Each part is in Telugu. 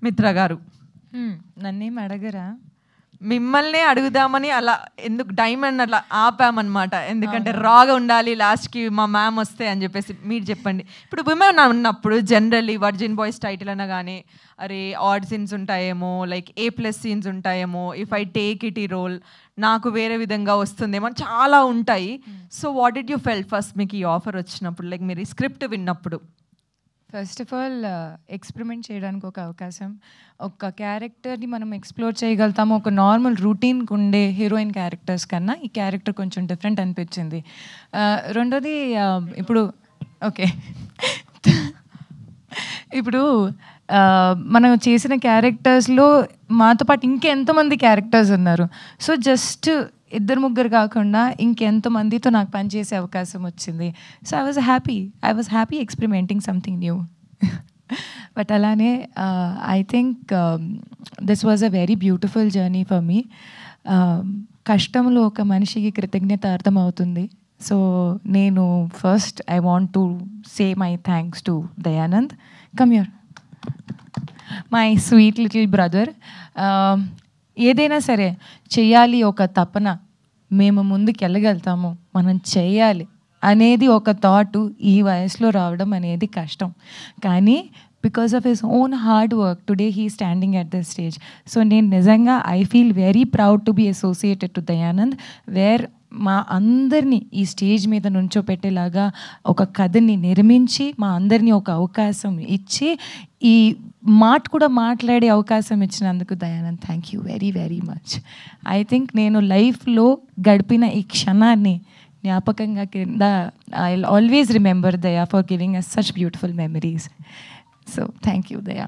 మిత్ర గారు నన్నేం అడగరా? మిమ్మల్ని అడుగుదామని అలా ఎందుకు డైమండ్ అలా ఆపామన్నమాట. ఎందుకంటే రాగా ఉండాలి లాస్ట్కి మా మ్యామ్ వస్తే అని చెప్పేసి. మీరు చెప్పండి, ఇప్పుడు విమెన్ ఉన్నప్పుడు జనరల్లీ వర్జిన్ బాయ్స్ టైటిల్ అన్నా కానీ అరే ఆడ్ సీన్స్ ఉంటాయేమో, లైక్ A+ సీన్స్ ఉంటాయేమో, ఇఫ్ ఐ టేక్ ఇట్ ఈ రోల్ నాకు వేరే విధంగా వస్తుందేమో చాలా ఉంటాయి. So what did you feel first మీకు ఈ ఆఫర్ వచ్చినప్పుడు, లైక్ మీరు ఈ స్క్రిప్ట్ విన్నప్పుడు? ఫస్ట్ ఆఫ్ ఆల్ ఎక్స్పెరిమెంట్ చేయడానికి ఒక అవకాశం, ఒక క్యారెక్టర్ని మనం ఎక్స్ప్లోర్ చేయగలుగుతాము. ఒక నార్మల్ రూటీన్కి ఉండే హీరోయిన్ క్యారెక్టర్స్ కన్నా ఈ క్యారెక్టర్ కొంచెం డిఫరెంట్ అనిపించింది. రెండోది ఇప్పుడు ఓకే ఇప్పుడు మనం చేసిన క్యారెక్టర్స్లో మాతో పాటు ఇంకెంతమంది క్యారెక్టర్స్ ఉన్నారు. సో జస్ట్ ఇద్దరు ముగ్గురు కాకుండా ఇంకెంతమందితో నాకు పనిచేసే అవకాశం వచ్చింది. So I was happy experimenting something new. But అలానే I think this was a very beautiful journey for me. కష్టంలో ఒక మనిషికి కృతజ్ఞత అర్థమవుతుంది. సో నేను first I want to say my thanks to Dayanand. Come here, my sweet little brother. ఏదైనా సరే చెయ్యాలి, ఒక తపన, మేము ముందుకు వెళ్ళగలుగుతాము, మనం చెయ్యాలి అనేది ఒక థాట్ ఈ వయసులో రావడం అనేది కష్టం. కానీ because of his own hard work today he standing at the stage. So నేను నిజంగా I feel very proud to be associated to Dayanand, where మా అందరినీ ఈ స్టేజ్ మీద నుంచోపెట్టేలాగా ఒక కథని నిర్మించి మా అందరినీ ఒక అవకాశం ఇచ్చి ఈ మాట కూడా మాట్లాడే అవకాశం ఇచ్చినందుకు Dayanand, thank you very very much. I think నేను లైఫ్లో గడిపిన ఈ క్షణాన్ని జ్ఞాపకంగా కింద I will always remember Daya for giving us such beautiful memories. So thank you Daya.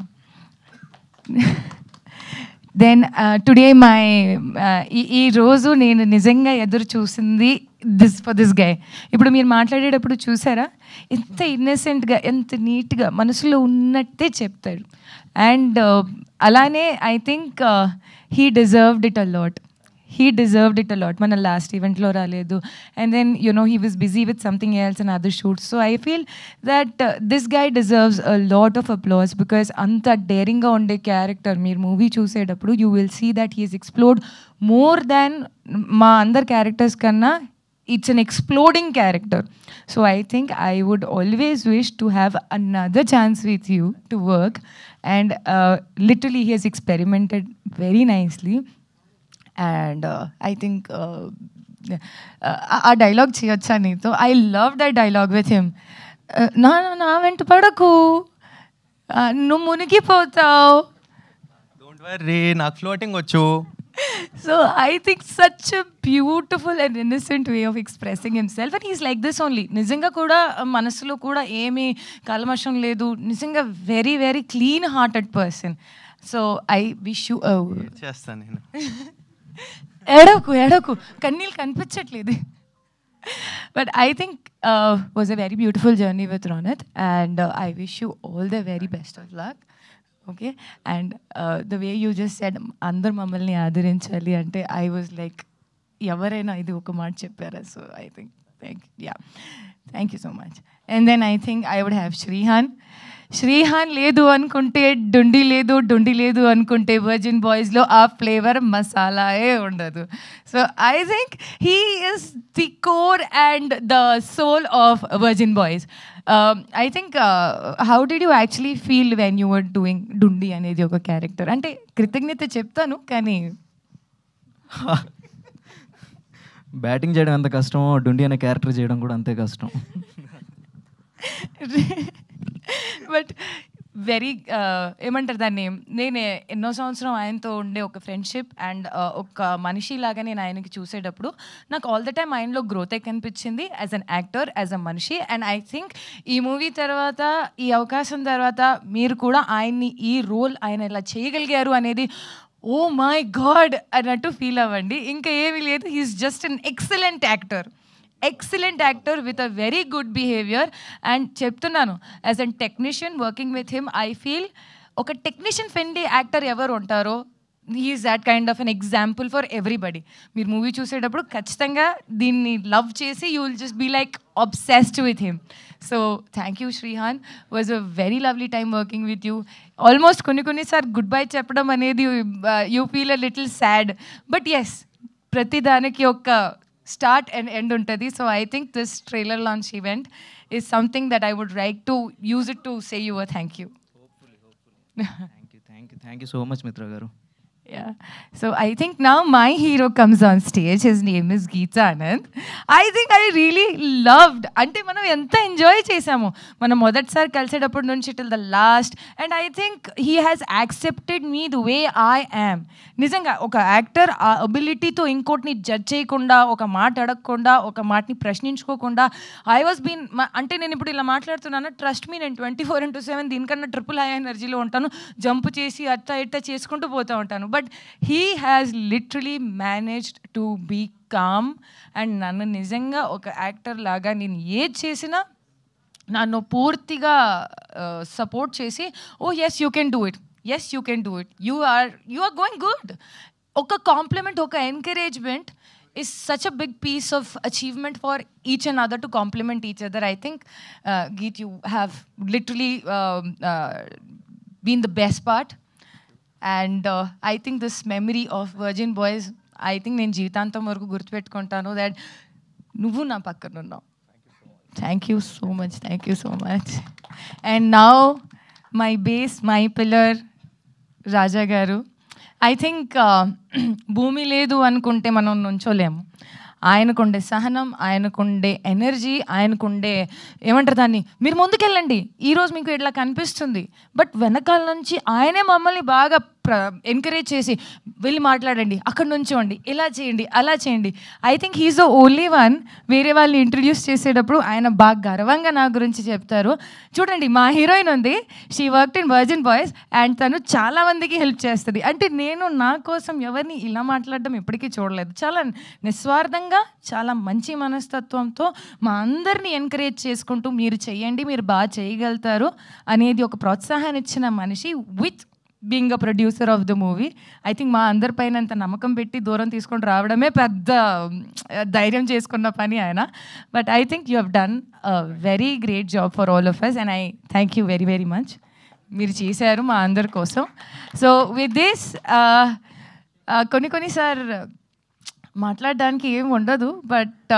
Then today my ఈ రోజు నేను నిజంగా ఎదురు చూసింది ఫర్ దిస్ గై. ఇప్పుడు మీరు మాట్లాడేటప్పుడు చూసారా ఎంత ఇన్నసెంట్గా, ఎంత నీట్గా మనసులో ఉన్నట్టే చెప్తాడు. అండ్ అలానే I think he deserved it a lot. మన లాస్ట్ ఈవెంట్లో రాలేదు, and then he was busy with something else and other shoots. So I feel that this guy deserves a lot of applause, because anta daring ga unde character meer movie చూసేటప్పుడు you will see that he has explored more than మా అందర్ characters కన్నా. It's an exploding character. So I think I would always wish to have another chance with you to work, and literally he has experimented very nicely. And I think ఆ డైలాగ్ చేయొచ్చా నీతో? I love that dialogue with him. నా వెంట పడకు, నువ్వు మునిగిపోతావు. డోంట్ వర్రీ, నాకు ఫ్లోటింగ్ వచ్చు. So I think such a beautiful and innocent way of expressing himself, and he's like this only. నిజంగా కూడా మనసులో కూడా ఏమీ కల్మషం లేదు. నిజంగా very very clean hearted person. So I wish you చేస్తాను నేను. ఎడకు కన్నీళ్ళు కనిపించట్లేదు. But I think was a very beautiful journey with Ronit, and I wish you all the very best of luck. Okay, and the way you just said అందరు మమ్మల్ని ఆదరించాలి అంటే I was like ఎవరైనా ఇది ఒక మాట చెప్పారా? So I think thank you so much. And then I think I would have Shrihan లేదు అనుకుంటే డుండి లేదు అనుకుంటే వర్జిన్ బాయ్స్లో ఆ ఫ్లేవర్ మసాలాయే ఉండదు. So I think he is the core and the soul of Virgin Boys. I think how did you actually feel when you were doing Dundi అనేది ఒక క్యారెక్టర్? అంటే కృతజ్ఞత చెప్తాను, కానీ బ్యాటింగ్ చేయడం ఎంత కష్టమో డుండి అనే క్యారెక్టర్ చేయడం కూడా అంతే కష్టం. బట్ వెరీ ఏమంటారు దాన్ని, నేను ఎన్నో సంవత్సరం ఆయనతో ఉండే ఒక ఫ్రెండ్షిప్ అండ్ ఒక మనిషిలాగా నేను ఆయనకి చూసేటప్పుడు నాకు ఆల్ ద టైమ్ ఆయనలో గ్రోతే కనిపించింది as an actor, as a మనిషి. అండ్ ఐ థింక్ ఈ మూవీ తర్వాత, ఈ అవకాశం తర్వాత మీరు కూడా ఆయన్ని ఈ రోల్ ఆయన ఇలా చేయగలిగారు అనేది ఓ మై గాడ్ అన్నట్టు ఫీల్ అవ్వండి. ఇంకా ఏమీ లేదు, he is just an excellent actor with a very good behaviour. And చెప్తున్నాను, as an technician working with him, I feel ఒక టెక్నీషియన్ ఫ్రెండ్లీ యాక్టర్ ఎవరు ఉంటారో he is that kind of an example for everybody. మీరు మూవీ చూసేటప్పుడు ఖచ్చితంగా దీన్ని లవ్ చేసి you will just be like obsessed with him. So thank you Shrihan, was a very lovely time working with you. Almost konni sar goodbye చెప్పడం అనేది you feel a little sad, but yes, ప్రతి దానికి ఒక స్టార్ట్ అండ్ ఎండ్ ఉంటుంది. So I think this trailer launch event is something that I would like to use it to say you a thank you. Thank you so much Mitra garu. Yeah. So I think now my hero comes on stage. His name is Geeta Anand. I think I really loved. Ante manam enta enjoy chesamo. Manam modatisari kalisedapudu nunchi till the last. And I think he has accepted me the way I am. నిజంగా ఒక యాక్టర్ ఆ అబిలిటీతో ఇంకోటిని జడ్జ్ చేయకుండా, ఒక మాట అడగకుండా, ఒక మాటని ప్రశ్నించుకోకుండా, ఐ వాజ్ బీన్ అంటే నేను ఇప్పుడు ఇలా మాట్లాడుతున్నాను, ట్రస్ట్ మీ నేను 24/7 దీనికన్నా ట్రిపుల్ హై ఎనర్జీలో ఉంటాను, జంప్ చేసి అట్ట ఇట్ట చేసుకుంటూ పోతూ ఉంటాను. But he has literally managed to be calm. And నన్ను నిజంగా ఒక యాక్టర్ లాగా నేను ఏది చేసినా నన్ను పూర్తిగా సపోర్ట్ చేసి, oh yes you can do it, yes you can do it, you are going good. Oka compliment, oka encouragement is such a big piece of achievement for each and other to compliment each other. I think Geet, you have literally been the best part, and I think this memory of Virgin Boys, I think నేను జీవితాంతం వరకు గుర్తుపెట్టుకుంటాను that నువ్వు నా పక్కన ఉన్నావు. Thank you so much. And now my base, my pillar, రాజా గారు. ఐ థింక్ భూమి లేదు అనుకుంటే మనం నుంచోలేము. ఆయనకుండే సహనం, ఆయనకుండే ఎనర్జీ, ఆయనకుండే ఏమంటారు దాన్ని, మీరు ముందుకెళ్ళండి ఈరోజు మీకు ఇట్లా కనిపిస్తుంది, బట్ వెనకాల నుంచి ఆయనే మమ్మల్ని బాగా ఎంకరేజ్ చేసి వెళ్ళి మాట్లాడండి, అక్కడ నుంచోండి, ఇలా చేయండి, అలా చేయండి. I think he's the only one. వేరే వాళ్ళని ఇంట్రడ్యూస్ చేసేటప్పుడు ఆయన బాగా గర్వంగా నా గురించి చెప్తారు. చూడండి మా హీరోయిన్ ఉంది, she worked in virgin boys and తను చాలా మందికి హెల్ప్ చేస్తుంది. అంటే నేను నా కోసం ఎవరిని ఇలా మాట్లాడడం ఎప్పటికీ చూడలేదు. చాలా నిస్వార్థంగా, చాలా మంచి మనస్తత్వంతో మా అందరినీ ఎంకరేజ్ చేసుకుంటూ మీరు చెయ్యండి, మీరు బాగా చేయగలుగుతారు అనేది ఒక ప్రోత్సాహాన్ని ఇచ్చిన మనిషి, with being a producer of the movie. I think మా అందరిపైన అంత నమ్మకం పెట్టి దూరం తీసుకొని రావడమే పెద్ద ధైర్యం చేసుకున్న పని ఆయన. But I think you have done a very great job for all of us and I thank you very very much. మీరు చేశారు మా అందరి కోసం. సో విత్ దిస్ కొన్నిసార్ మాట్లాడడానికి ఏం ఉండదు, బట్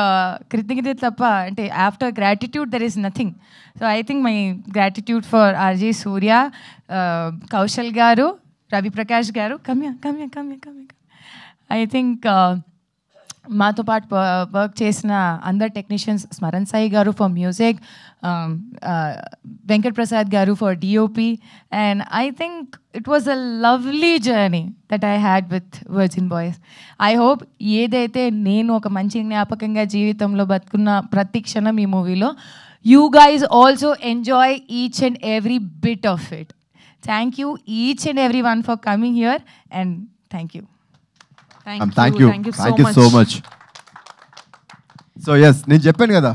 కృతజ్ఞత తప్ప, అంటే after gratitude there is nothing. So I think my gratitude for RJ Surya, Kaushal garu, Ravi Prakash గారు, కమ్య. ఐ థింక్ మాతో పాటు వర్క్ చేసిన అందరు టెక్నీషియన్స్, స్మరణ్ సాయి గారు ఫర్ మ్యూజిక్, వెంకట్ ప్రసాద్ గారు for DOP, and I think it was a lovely journey that I had with virgin Boys. I hope ఏదైతే నేను ఒక మంచి జ్ఞాపకంగా జీవితంలో బతుకున్న ప్రతి క్షణం ఈ మూవీలో, you guys also enjoy each and every bit of it. Thank you each and everyone for coming here, and thank you. Thank you so much. So yes, నేను చెప్పాను కదా